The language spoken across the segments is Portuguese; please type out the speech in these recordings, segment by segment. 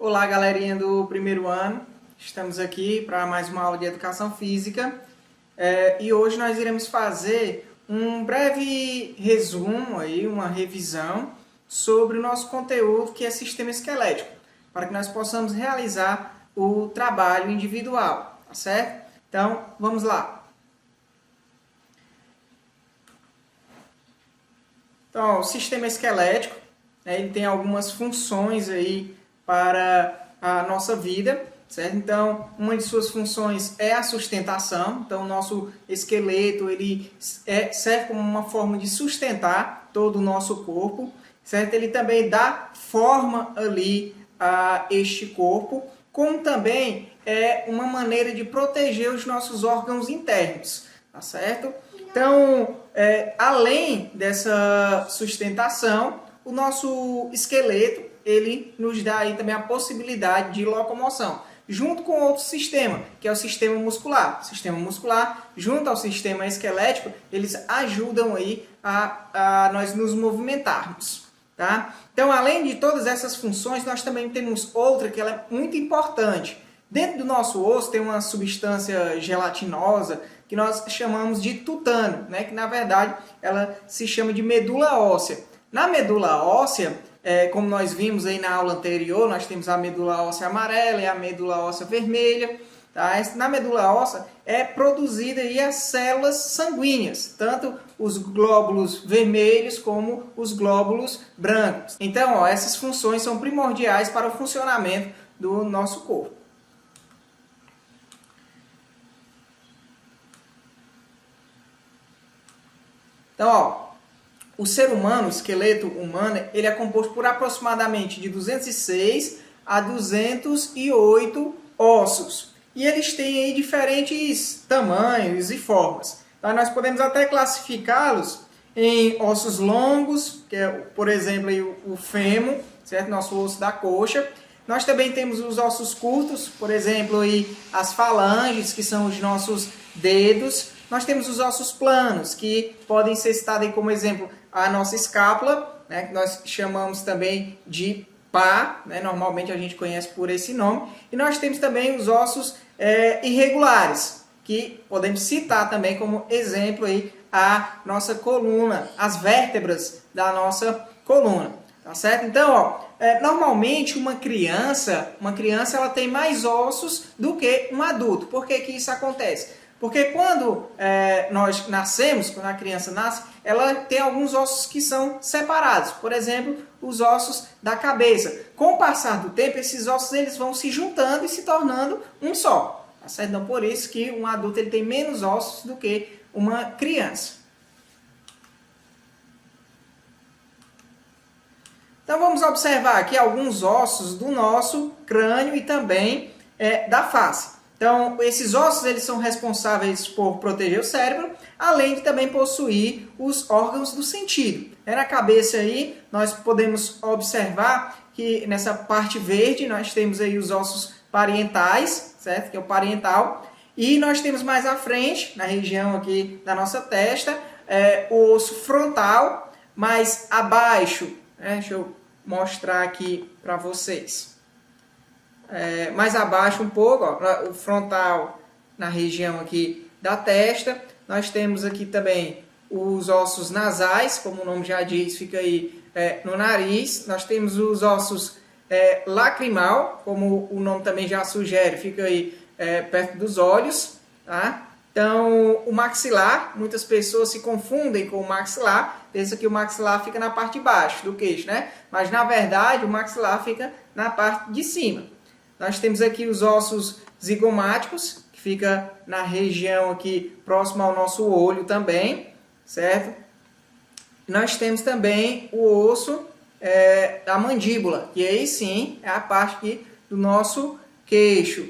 Olá, galerinha do primeiro ano. Estamos aqui para mais uma aula de Educação Física e hoje nós iremos fazer um breve resumo, uma revisão sobre o nosso conteúdo que é sistema esquelético, para que nós possamos realizar o trabalho individual, tá certo? Então, vamos lá. Então, o sistema esquelético, ele tem algumas funções aí para a nossa vida, certo? Então, uma de suas funções é a sustentação. Então, o nosso esqueleto ele serve como uma forma de sustentar todo o nosso corpo, certo? Ele também dá forma ali a este corpo, como também é uma maneira de proteger os nossos órgãos internos, tá certo? Então, além dessa sustentação, o nosso esqueleto ele nos dá aí também a possibilidade de locomoção, junto com outro sistema, que é o sistema muscular. O sistema muscular, junto ao sistema esquelético, eles ajudam aí a nós nos movimentarmos, tá? Então, além de todas essas funções, nós também temos outra que ela é muito importante. Dentro do nosso osso tem uma substância gelatinosa que nós chamamos de tutano, né? Que na verdade ela se chama de medula óssea. Na medula óssea, como nós vimos aí na aula anterior, nós temos a medula óssea amarela e a medula óssea vermelha. Tá? Na medula óssea é produzida aí as células sanguíneas, tanto os glóbulos vermelhos como os glóbulos brancos. Então, essas funções são primordiais para o funcionamento do nosso corpo. Então, o ser humano, o esqueleto humano, ele é composto por aproximadamente de 206 a 208 ossos. E eles têm aí diferentes tamanhos e formas. Então, nós podemos até classificá-los em ossos longos, que é, por exemplo, aí o fêmur, certo? Nosso osso da coxa. Nós também temos os ossos curtos, por exemplo, aí as falanges, que são os nossos dedos. Nós temos os ossos planos, que podem ser citados aí como exemplo a nossa escápula, né, que nós chamamos também de pá, né, normalmente a gente conhece por esse nome. E nós temos também os ossos irregulares, que podemos citar também como exemplo aí a nossa coluna, as vértebras da nossa coluna, tá certo? Então, normalmente uma criança ela tem mais ossos do que um adulto. Por que que isso acontece? Porque quando nós nascemos, quando a criança nasce, ela tem alguns ossos que são separados. Por exemplo, os ossos da cabeça. Com o passar do tempo, esses ossos eles vão se juntando e se tornando um só. Tá certo? Então, por isso que um adulto ele tem menos ossos do que uma criança. Então, vamos observar aqui alguns ossos do nosso crânio e também da face. Então, esses ossos eles são responsáveis por proteger o cérebro, além de também possuir os órgãos do sentido. Na cabeça aí, nós podemos observar que nessa parte verde nós temos aí os ossos parietais, certo? Que é o parietal. E nós temos mais à frente, na região aqui da nossa testa, o osso frontal, mais abaixo, deixa eu mostrar aqui para vocês. Mais abaixo um pouco, ó, o frontal na região aqui da testa. Nós temos aqui também os ossos nasais, como o nome já diz, fica aí no nariz. Nós temos os ossos lacrimal, como o nome também já sugere, fica aí perto dos olhos. Tá? Então, o maxilar, muitas pessoas se confundem com o maxilar, pensam que o maxilar fica na parte de baixo do queixo, né? Mas na verdade o maxilar fica na parte de cima. Nós temos aqui os ossos zigomáticos, que fica na região aqui próximo ao nosso olho também, certo? Nós temos também o osso da mandíbula, que aí sim é a parte aqui do nosso queixo.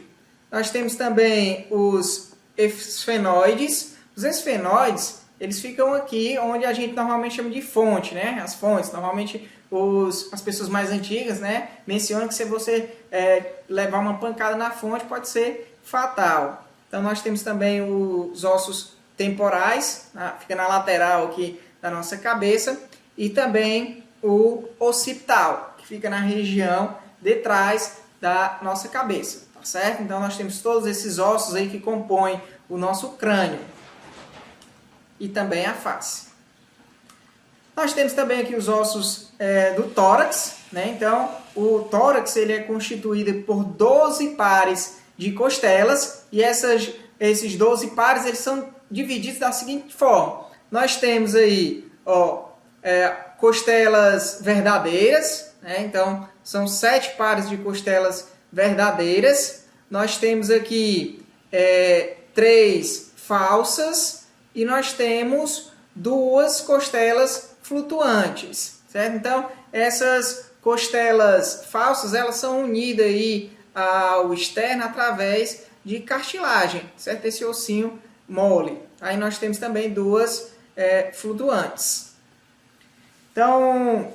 Nós temos também os esfenoides. Os esfenoides, eles ficam aqui onde a gente normalmente chama de fonte, né? As fontes, normalmente as pessoas mais antigas, né, mencionam que se você levar uma pancada na fonte pode ser fatal. Então nós temos também os ossos temporais, fica na lateral aqui da nossa cabeça, e também o occipital, que fica na região de trás da nossa cabeça, tá certo? Então nós temos todos esses ossos aí que compõem o nosso crânio e também a face. Nós temos também aqui os ossos do tórax, né? Então o tórax ele é constituído por 12 pares de costelas e esses 12 pares eles são divididos da seguinte forma. Nós temos aí costelas verdadeiras, né? Então são 7 pares de costelas verdadeiras. Nós temos aqui 3 falsas e nós temos 2 costelas flutuantes, certo? Então essas costelas falsas elas são unidas aí ao externo através de cartilagem, certo? Esse ossinho mole. Aí nós temos também 2 flutuantes. Então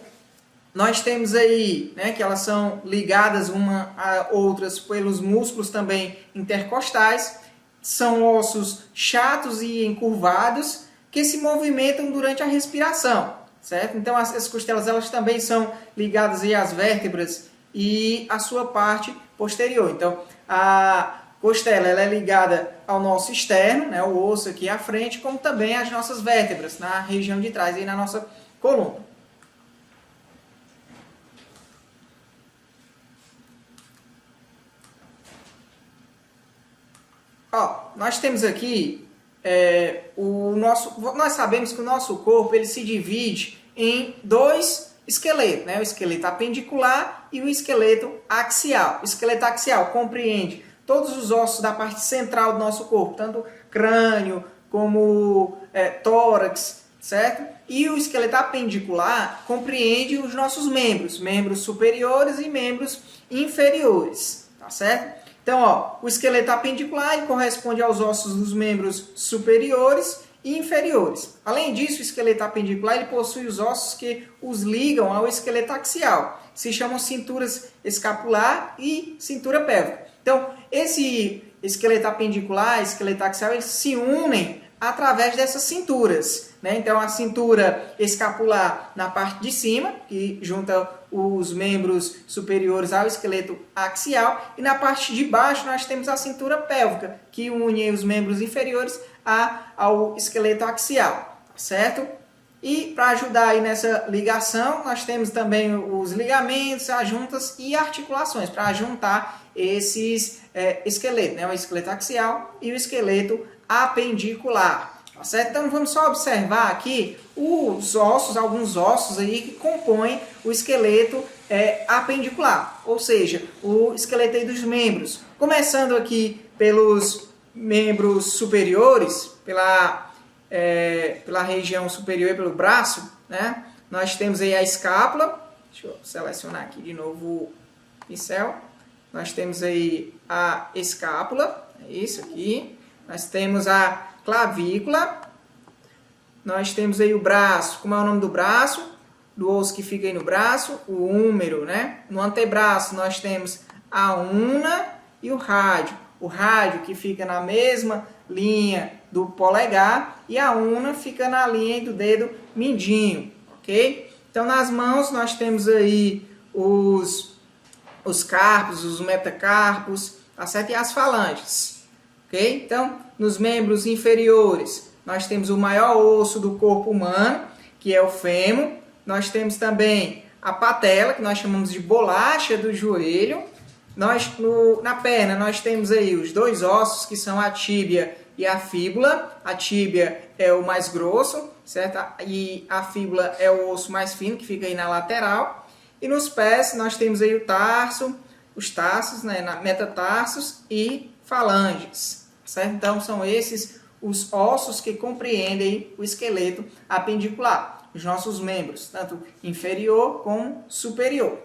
nós temos aí, né, que elas são ligadas uma a outras pelos músculos também intercostais. São ossos chatos e encurvados que se movimentam durante a respiração, certo? Então as costelas elas também são ligadas aí às vértebras e à sua parte posterior. Então a costela ela é ligada ao nosso externo, né, o osso aqui à frente, como também às nossas vértebras na região de trás, aí na nossa coluna. Nós temos aqui nós sabemos que o nosso corpo ele se divide em 2 esqueletos, né? O esqueleto apendicular e o esqueleto axial. O esqueleto axial compreende todos os ossos da parte central do nosso corpo, tanto crânio como tórax, certo? E o esqueleto apendicular compreende os nossos membros superiores e membros inferiores, tá certo? Então, o esqueleto apendicular corresponde aos ossos dos membros superiores e inferiores. Além disso, o esqueleto apendicular ele possui os ossos que os ligam ao esqueleto axial. Se chamam cinturas escapular e cintura pélvica. Então, esse esqueleto apendicular e esqueleto axial eles se unem através dessas cinturas, né? Então, a cintura escapular na parte de cima, que junta os membros superiores ao esqueleto axial, e na parte de baixo nós temos a cintura pélvica, que une os membros inferiores ao esqueleto axial, certo? E para ajudar aí nessa ligação, nós temos também os ligamentos, as juntas e articulações, para juntar esses esqueletos, né? O esqueleto axial e o esqueleto apendicular. Tá certo? Então vamos só observar aqui os ossos, alguns ossos aí que compõem o esqueleto apendicular, ou seja, o esqueleto aí dos membros. Começando aqui pelos membros superiores, pela região superior e pelo braço, né? Nós temos aí a escápula. Deixa eu selecionar aqui de novo o pincel. Nós temos aí a escápula, é isso aqui. Nós temos a clavícula, nós temos aí o braço, como é o nome do braço? Do osso que fica aí no braço, o húmero, né? No antebraço nós temos a una e o rádio. O rádio que fica na mesma linha do polegar e a una fica na linha do dedo mindinho, ok? Então nas mãos nós temos aí os carpos, os metacarpos, tá certo? E as falanges. Okay? Então, nos membros inferiores, nós temos o maior osso do corpo humano, que é o fêmur. Nós temos também a patela, que nós chamamos de bolacha do joelho. Na perna, nós temos aí os 2 ossos, que são a tíbia e a fíbula. A tíbia é o mais grosso, certo? E a fíbula é o osso mais fino, que fica aí na lateral. E nos pés, nós temos aí o tarso, os tarsos, né? Metatarsos e falanges, certo? Então são esses os ossos que compreendem o esqueleto apendicular, os nossos membros, tanto inferior como superior.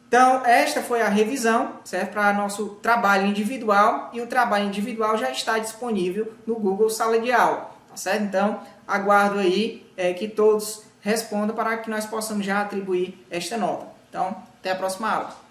Então esta foi a revisão, certo? Para nosso trabalho individual, e o trabalho individual já está disponível no Google Sala de Aula, tá certo? Então aguardo aí que todos respondam para que nós possamos já atribuir esta nota. Então até a próxima aula.